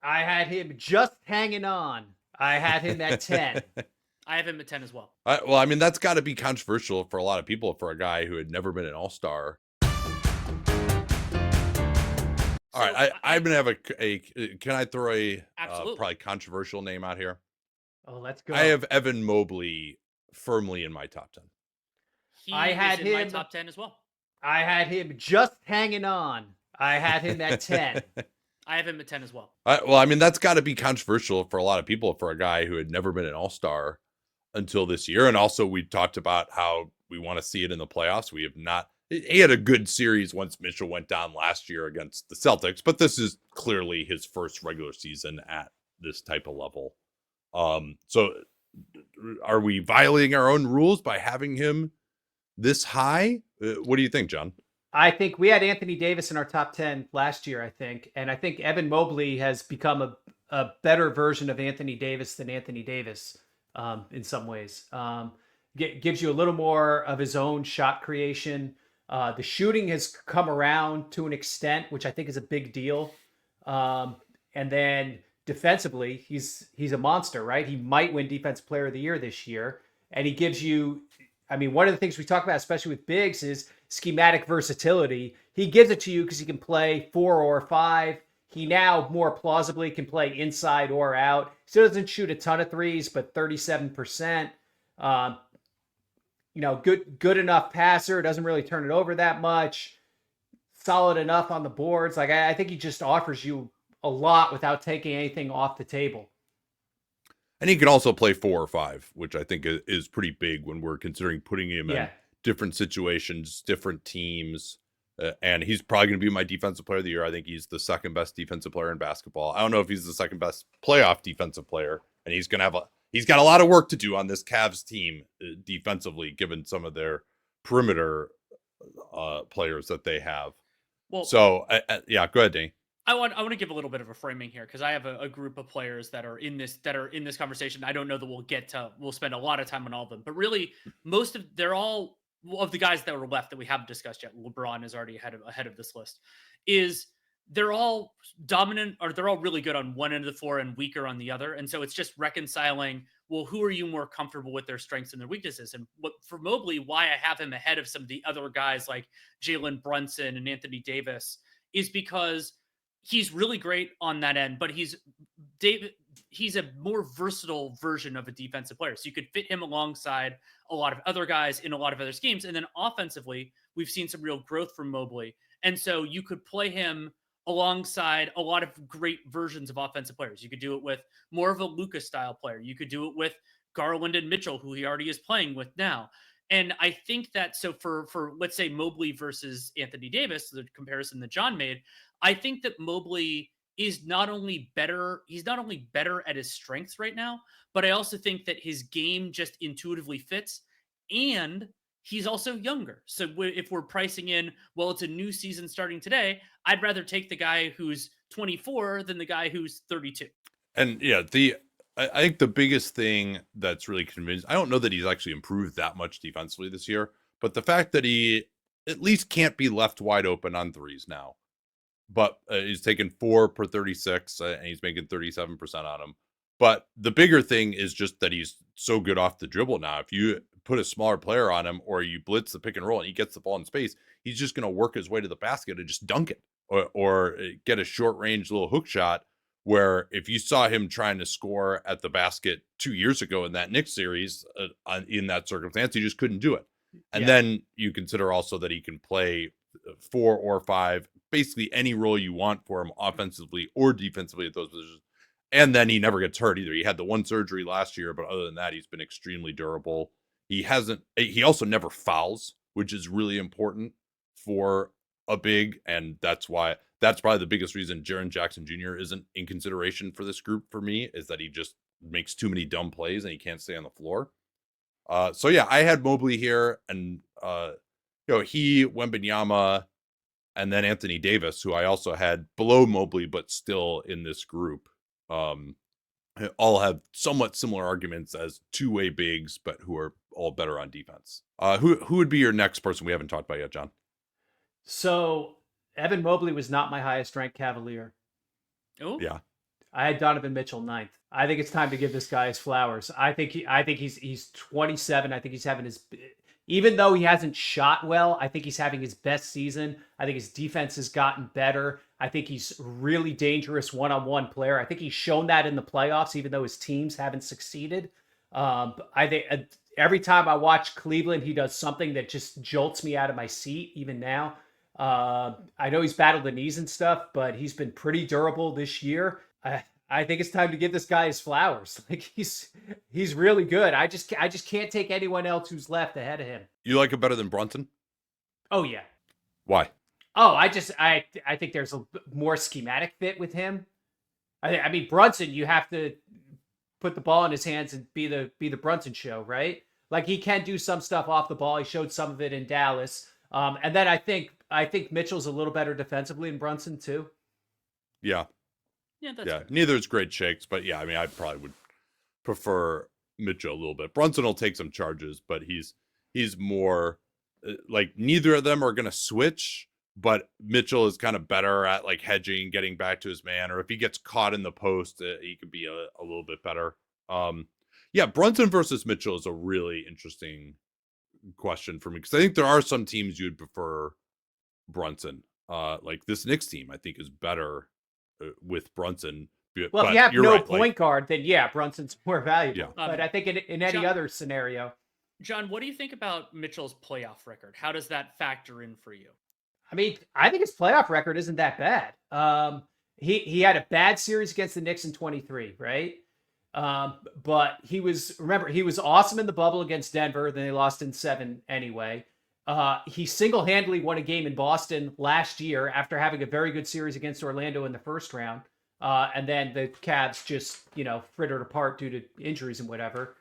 I had him just hanging on. I had him at 10. I have him at 10 as well. Well, I mean, that's got to be controversial for a lot of people for a guy who had never been an all-star. All So right, I'm gonna have a. Can I throw a absolutely. probably controversial name out here? Oh, let's go. I have Evan Mobley firmly in my top 10. He I had is in my him- top 10 as well. I had him just hanging on. I had him at 10. I have him at 10 as well. Well, I mean, that's got to be controversial for a lot of people for a guy who had never been an all-star until this year. And also, we talked about how we want to see it in the playoffs. We have not. He had a good series once Mitchell went down last year against the Celtics, but this is clearly his first regular season at this type of level. So are we violating our own rules by having him this high? What do you think, John? I think we had Anthony Davis in our top 10 last year, I think. And I think Evan Mobley has become a better version of Anthony Davis than Anthony Davis in some ways. Gives you a little more of his own shot creation. The shooting has come around to an extent, which I think is a big deal. And then defensively, he's a monster, right? He might win Defensive Player of the Year this year. And he gives you, I mean, one of the things we talk about, especially with bigs, is schematic versatility. He gives it to you because he can play 4 or 5. He now more plausibly can play inside or out. Still doesn't shoot a ton of threes, but 37%. Good enough passer. Doesn't really turn it over that much. Solid enough on the boards. Like I think he just offers you a lot without taking anything off the table. And he can also play 4 or 5, which I think is pretty big when we're considering putting him in different situations, different teams. And he's probably going to be my defensive player of the year. I think he's the second best defensive player in basketball. I don't know if he's the second best playoff defensive player, and he's got a lot of work to do on this Cavs team defensively, given some of their perimeter players that they have. Well, so yeah, go ahead, Danny. I want to give a little bit of a framing here because I have a group of players that are in this conversation. I don't know that we'll spend a lot of time on all of them, but really they're all of the guys that were left that we haven't discussed yet. LeBron is already ahead of this list. They're all dominant, or they're all really good on one end of the floor and weaker on the other. And so it's just reconciling, well, who are you more comfortable with their strengths and their weaknesses? And for Mobley, why I have him ahead of some of the other guys like Jalen Brunson and Anthony Davis is because he's really great on that end, but he's a more versatile version of a defensive player. So you could fit him alongside a lot of other guys in a lot of other schemes. And then offensively, we've seen some real growth from Mobley. And so you could play him alongside a lot of great versions of offensive players. You could do it with more of a Luka style player. You could do it with Garland and Mitchell, who he already is playing with now. And I think that, so for let's say Mobley versus Anthony Davis, the comparison that John made, I think that Mobley is not only better at his strengths right now, but I also think that his game just intuitively fits, and he's also younger. So if we're pricing in, well, it's a new season starting today, I'd rather take the guy who's 24 than the guy who's 32. And yeah, I think the biggest thing that's really convincing, I don't know that he's actually improved that much defensively this year, but the fact that he at least can't be left wide open on threes now. But he's taken 4 per 36, and he's making 37% on them. But the bigger thing is just that he's so good off the dribble now. If you put a smaller player on him, or you blitz the pick and roll and he gets the ball in space, he's just going to work his way to the basket and just dunk it, or get a short range little hook shot. Where if you saw him trying to score at the basket 2 years ago in that Knicks series, in that circumstance, he just couldn't do it. And then you consider also that he can play 4 or 5, basically any role you want for him offensively or defensively at those positions. And then he never gets hurt either. He had the one surgery last year, but other than that, he's been extremely durable. He also never fouls, which is really important for a big, and that's probably the biggest reason Jaren Jackson Jr. isn't in consideration for this group for me, is that he just makes too many dumb plays and he can't stay on the floor. So yeah, I had Mobley here, and he, Wembanyama, and then Anthony Davis, who I also had below Mobley, but still in this group, all have somewhat similar arguments as two-way bigs, but who are all better on defense. Who would be your next person we haven't talked about yet, John? So Evan Mobley was not my highest ranked Cavalier. Oh yeah. I had Donovan Mitchell ninth. I think it's time to give this guy his flowers. I think he's 27. I think he's having his, even though he hasn't shot well, I think he's having his best season. I think his defense has gotten better. I think he's really dangerous one-on-one player. I think he's shown that in the playoffs, even though his teams haven't succeeded. I think every time I watch Cleveland, he does something that just jolts me out of my seat. Even now, I know he's battled the knees and stuff, but he's been pretty durable this year. I think it's time to give this guy his flowers. Like he's really good. I just can't take anyone else who's left ahead of him. You like him better than Brunson? Oh yeah. Why? Oh, I think there's a more schematic fit with him. I mean Brunson, you have to put the ball in his hands and be the Brunson show, right? Like he can do some stuff off the ball. He showed some of it in Dallas. And then I think Mitchell's a little better defensively than Brunson too. Yeah. Yeah, that's Yeah. fair. Neither is great shakes, but yeah, I mean, I probably would prefer Mitchell a little bit. Brunson will take some charges, but he's more like neither of them are going to switch, but Mitchell is kind of better at like hedging, getting back to his man, or if he gets caught in the post, he could be a little bit better. Yeah, Brunson versus Mitchell is a really interesting question for me because I think there are some teams you'd prefer Brunson. Like this Knicks team, I think is better with Brunson. Well, if you have no point guard, then yeah, Brunson's more valuable. Yeah. But I think in any other scenario. John, what do you think about Mitchell's playoff record? How does that factor in for you? I mean, I think his playoff record isn't that bad. He had a bad series against the Knicks in 23, right? But he was awesome in the bubble against Denver. Then they lost in 7 anyway. He single-handedly won a game in Boston last year after having a very good series against Orlando in the first round. And then the Cavs just, frittered apart due to injuries and whatever,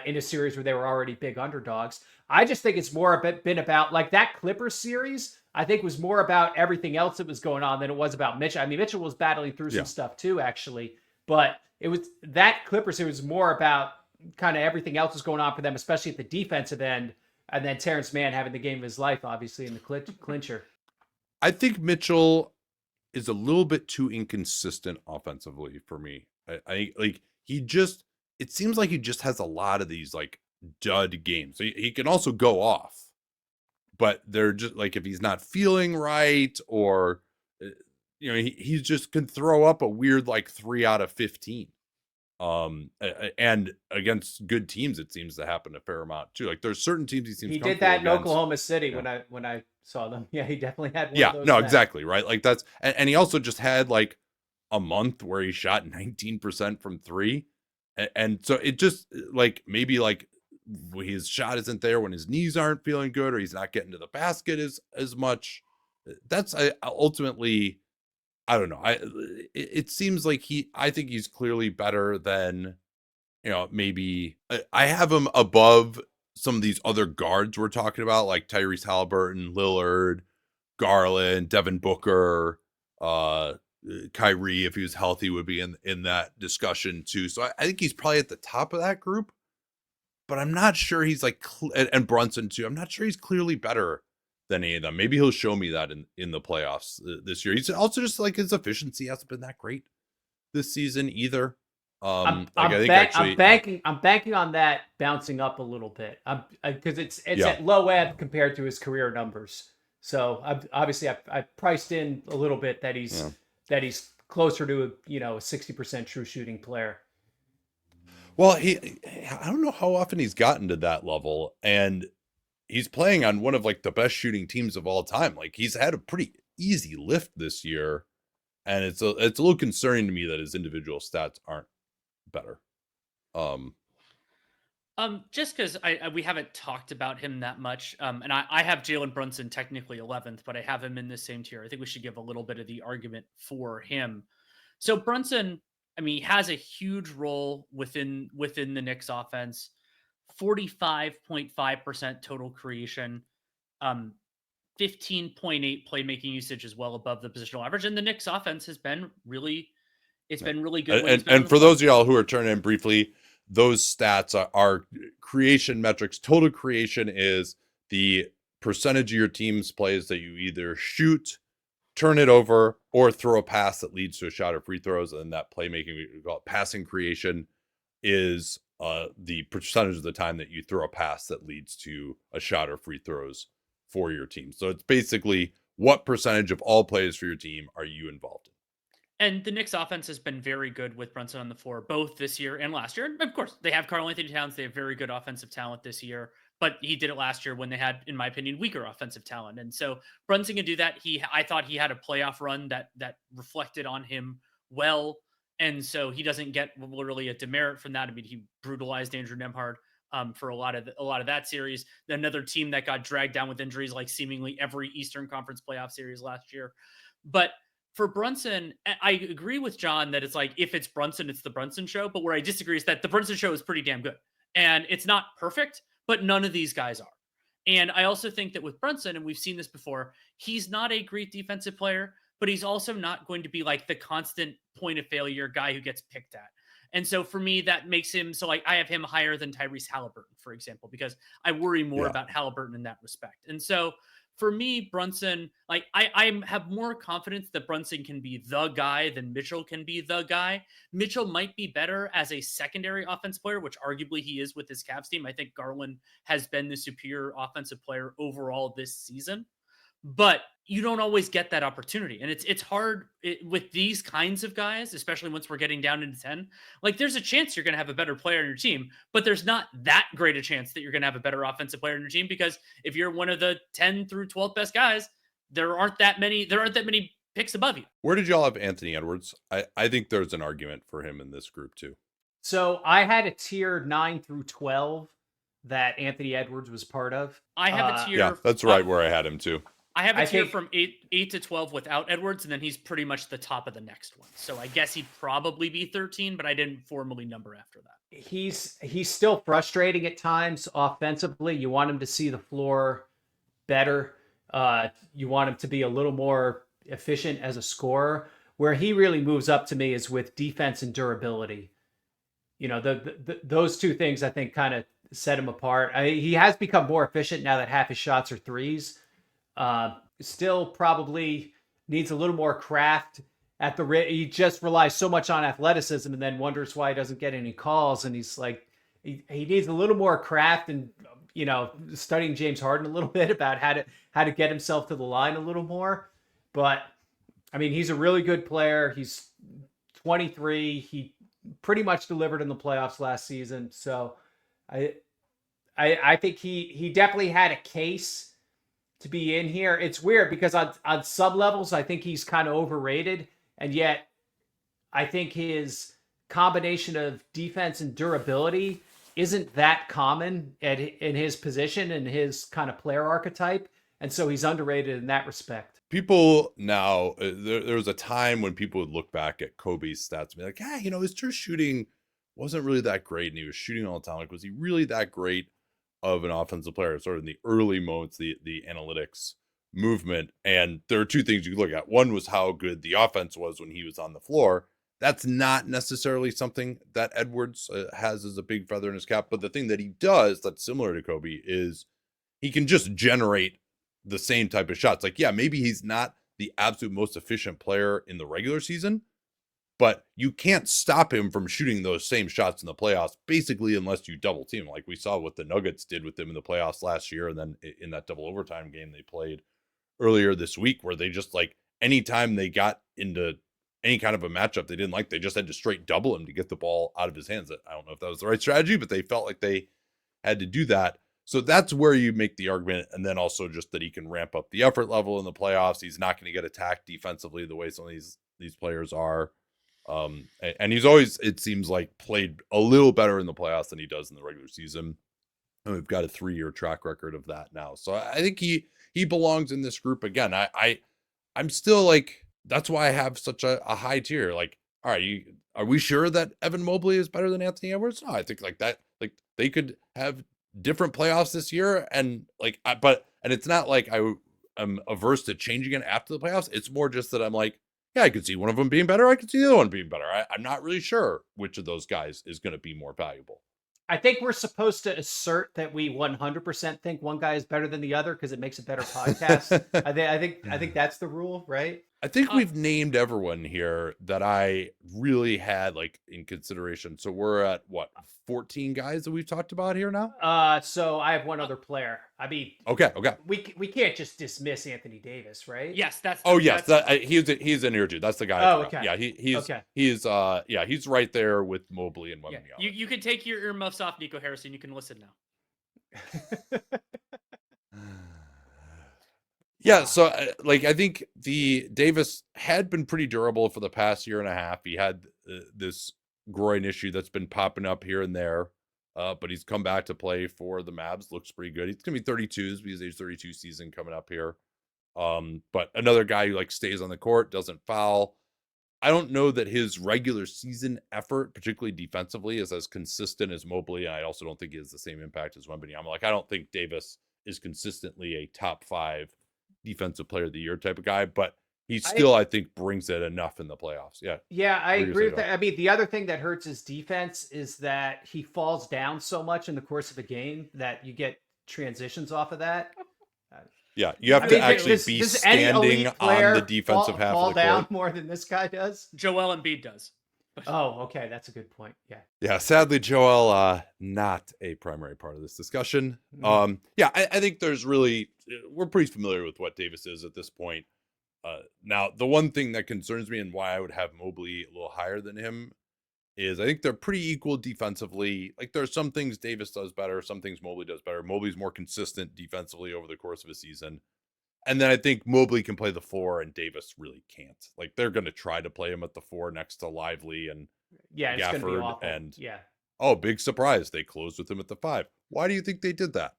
in a series where they were already big underdogs. I just think it's more been about like that Clippers series, I think was more about everything else that was going on than it was about Mitchell. I mean, Mitchell was battling through some stuff too, actually, but it was that Clippers series was more about kind of everything else was going on for them, especially at the defensive end. And then Terrence Mann having the game of his life, obviously, in the clincher. I think Mitchell is a little bit too inconsistent offensively for me. I like it seems like he just has a lot of these like dud games. He can also go off, but they're just like if he's not feeling right or he just can throw up a weird like 3 out of 15. And against good teams, it seems to happen a fair amount too. Like there's certain teams he seems he did that in Oklahoma City when I saw them. Yeah, he definitely had one of those. No, exactly right. Like that's and he also just had like a month where he shot 19% from 3, and so it just like maybe like his shot isn't there when his knees aren't feeling good or he's not getting to the basket as much. That's ultimately. I don't know. It seems like I think he's clearly better than, maybe I have him above some of these other guards we're talking about, like Tyrese Halliburton, Lillard, Garland, Devin Booker, Kyrie, if he was healthy, would be in that discussion too. So I think he's probably at the top of that group, but I'm not sure he's like, and Brunson too. I'm not sure he's clearly better than any of them. Maybe he'll show me that in the playoffs this year. He's also just like his efficiency hasn't been that great this season either. I'm banking on that bouncing up a little bit because it's at low ebb compared to his career numbers. So I priced in a little bit that he's closer to a 60% true shooting player. Well, I don't know how often he's gotten to that level, and he's playing on one of like the best shooting teams of all time. Like he's had a pretty easy lift this year, and it's a little concerning to me that his individual stats aren't better. Just because we haven't talked about him that much, and I have Jalen Brunson technically 11th, but I have him in the same tier. I think we should give a little bit of the argument for him. So Brunson, I mean, he has a huge role within the Knicks offense. 45.5% total creation, 15.8 playmaking usage is well above the positional average. And the Knicks offense has been really, been really good. And for those of y'all who are turning in briefly, those stats are creation metrics. Total creation is the percentage of your team's plays that you either shoot, turn it over or throw a pass that leads to a shot or free throws. And that playmaking, we call it passing creation, is the percentage of the time that you throw a pass that leads to a shot or free throws for your team. So it's basically what percentage of all plays for your team are you involved in? And the Knicks offense has been very good with Brunson on the floor, both this year and last year. And of course, they have Karl-Anthony Towns. They have very good offensive talent this year, but he did it last year when they had, in my opinion, weaker offensive talent. And so Brunson can do that. I thought he had a playoff run that reflected on him well. And so he doesn't get literally a demerit from that. I mean, he brutalized Andrew Nembhard for a lot of that series. Another team that got dragged down with injuries, like seemingly every Eastern Conference playoff series last year. But for Brunson, I agree with John that it's like, if it's Brunson, it's the Brunson show. But where I disagree is that the Brunson show is pretty damn good. And it's not perfect, but none of these guys are. And I also think that with Brunson, and we've seen this before, he's not a great defensive player, but he's also not going to be like the constant point of failure guy who gets picked at. And so for me, that makes him, so like I have him higher than Tyrese Halliburton, for example, because I worry more about Halliburton in that respect. And so for me, Brunson, like I have more confidence that Brunson can be the guy than Mitchell can be the guy. Mitchell might be better as a secondary offense player, which arguably he is with this Cavs team. I think Garland has been the superior offensive player overall this season, but you don't always get that opportunity. And it's hard with these kinds of guys, especially once we're getting down into 10. Like, there's a chance you're going to have a better player on your team, but there's not that great a chance that you're going to have a better offensive player on your team, because if you're one of the 10 through 12 best guys, there aren't that many picks above you. Where did y'all have Anthony Edwards? I think there's an argument for him in this group too. So I had a tier 9 through 12 that Anthony Edwards was part of. I have a tier. Yeah, that's right where I had him too. I have a tier from 8 to 12 without Edwards, and then he's pretty much the top of the next one. So I guess he'd probably be 13, but I didn't formally number after that. He's still frustrating at times offensively. You want him to see the floor better. You want him to be a little more efficient as a scorer. Where he really moves up to me is with defense and durability. You know, those two things I think kind of set him apart. He has become more efficient now that half his shots are threes. Still probably needs a little more craft at the he just relies so much on athleticism and then wonders why he doesn't get any calls. And he's like, he needs a little more craft, and, you know, studying James Harden a little bit about how to get himself to the line a little more. But I mean, he's a really good player. He's 23. He pretty much delivered in the playoffs last season. So I think he definitely had a case to be in here. It's weird because on sub levels, I think he's kind of overrated. And yet I think his combination of defense and durability isn't that common in his position and his kind of player archetype. And so he's underrated in that respect. People now, there was a time when people would look back at Kobe's stats and be like, his true shooting wasn't really that great. And he was shooting all the time. Like, was he really that great of an offensive player? Sort of in the early moments, the analytics movement. And there are two things you look at. One was how good the offense was when he was on the floor. That's not necessarily something that Edwards has as a big feather in his cap. But the thing that he does that's similar to Kobe is he can just generate the same type of shots. Like, yeah, maybe he's not the absolute most efficient player in the regular season, but you can't stop him from shooting those same shots in the playoffs, basically, unless you double team, like we saw what the Nuggets did with him in the playoffs last year. And then in that double overtime game they played earlier this week, where they just, like, anytime they got into any kind of a matchup they didn't like, they just had to straight double him to get the ball out of his hands. I don't know if that was the right strategy, but they felt like they had to do that. So that's where you make the argument. And then also just that he can ramp up the effort level in the playoffs. He's not going to get attacked defensively the way some of these players are. And he's always, it seems like, played a little better in the playoffs than he does in the regular season. And we've got a 3-year track record of that now. So I think he belongs in this group again. I'm still like, that's why I have such a high tier. Like, all right, are we sure that Evan Mobley is better than Anthony Edwards? No, I think like that, like they could have different playoffs this year. And like, and it's not like I'm averse to changing it after the playoffs. It's more just that I'm like, yeah, I could see one of them being better. I could see the other one being better. I'm not really sure which of those guys is going to be more valuable. I think we're supposed to assert that we 100% think one guy is better than the other because it makes a better podcast. I think that's the rule, right? I think we've named everyone here that I really had like in consideration. So we're at what, 14 guys that we've talked about here now? So I have one other player. I mean, Okay. we can't just dismiss Anthony Davis, right? Yes, that's Oh yes, that's, he's in here too. That's the guy. I Oh, forgot. okay. Yeah, Okay. he's right there with Mobley and yeah. Wembanyama. You can take your earmuffs off, Nico Harrison. You can listen now. Yeah, so like I think the Davis had been pretty durable for the past year and a half. He had this groin issue that's been popping up here and there, but he's come back to play for the Mavs. Looks pretty good. He's gonna be 32, because age 32 season coming up here. But another guy who like stays on the court, doesn't foul. I don't know that his regular season effort, particularly defensively, is as consistent as Mobley. I also don't think he has the same impact as Wembanyama. Like, I don't think Davis is consistently a top 5 defensive player of the year type of guy, but he still, I think, brings it enough in the playoffs. Yeah. Yeah, I What do you agree say, with that. I mean, the other thing that hurts his defense is that he falls down so much in the course of a game that you get transitions off of that. Yeah, you have I to mean, actually does be any elite standing player on the defensive half fall of the down court. more than this guy does. Joel Embiid does. Oh, okay, that's a good point. Yeah. Yeah, sadly, Joel, not a primary part of this discussion. Yeah, I think there's really, we're pretty familiar with what Davis is at this point. Now, the one thing that concerns me and why I would have Mobley a little higher than him is I think they're pretty equal defensively. Like, there's some things Davis does better, some things Mobley does better. Mobley's more consistent defensively over the course of a season. And then I think Mobley can play the 4 and Davis really can't. Like, they're going to try to play him at the 4 next to Lively and Yeah, it's going to be Gafford. awful. And yeah. oh, big surprise, they closed with him at the 5. Why do you think they did that?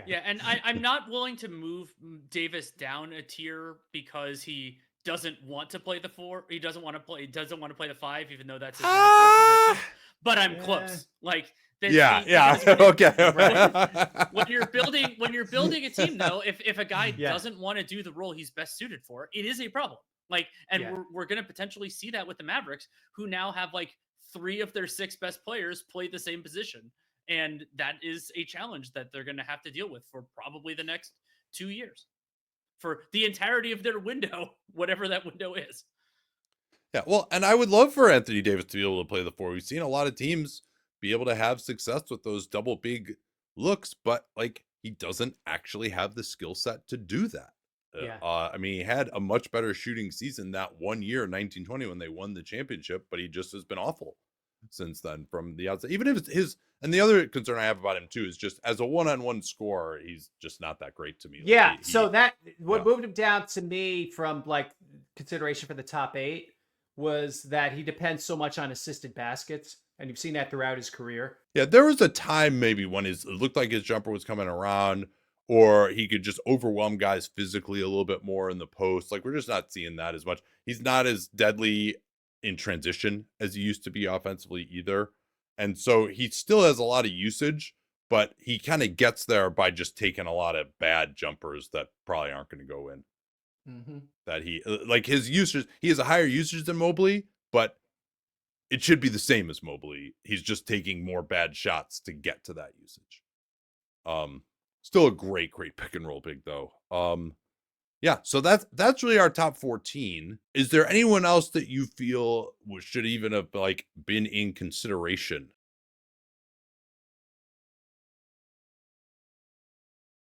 Yeah, and I'm not willing to move Davis down a tier because he doesn't want to play the 4. He doesn't want to play the 5, even though that's his natural position. But I'm close. Like, Okay. when you're building a team, though, if a guy doesn't want to do the role he's best suited for, it is a problem. Like, and we're going to potentially see that with the Mavericks, who now have like 3 of their 6 best players play the same position. And that is a challenge that they're going to have to deal with for probably the next 2 years, for the entirety of their window, whatever that window is. Yeah, well, and I would love for Anthony Davis to be able to play the 4. We've seen a lot of teams be able to have success with those double big looks, but like, he doesn't actually have the skill set to do that. I mean, he had a much better shooting season that one year, 1920, when they won the championship, but he just has been awful since then from the outside. Even if his, and the other concern I have about him too is just as a one-on-one scorer, he's just not that great to me. Like, yeah. So that what moved him down to me from like consideration for the top 8 was that he depends so much on assisted baskets. And you've seen that throughout his career. Yeah, there was a time maybe when it looked like his jumper was coming around, or he could just overwhelm guys physically a little bit more in the post. Like, we're just not seeing that as much. He's not as deadly in transition as he used to be offensively either. And so he still has a lot of usage, but he kind of gets there by just taking a lot of bad jumpers that probably aren't going to go in. That he, like, his usage, he has a higher usage than Mobley, but it should be the same as Mobley. He's just taking more bad shots to get to that usage. Still a great pick and roll big though. Yeah, so that's really our top 14. Is there anyone else that you feel should even have like been in consideration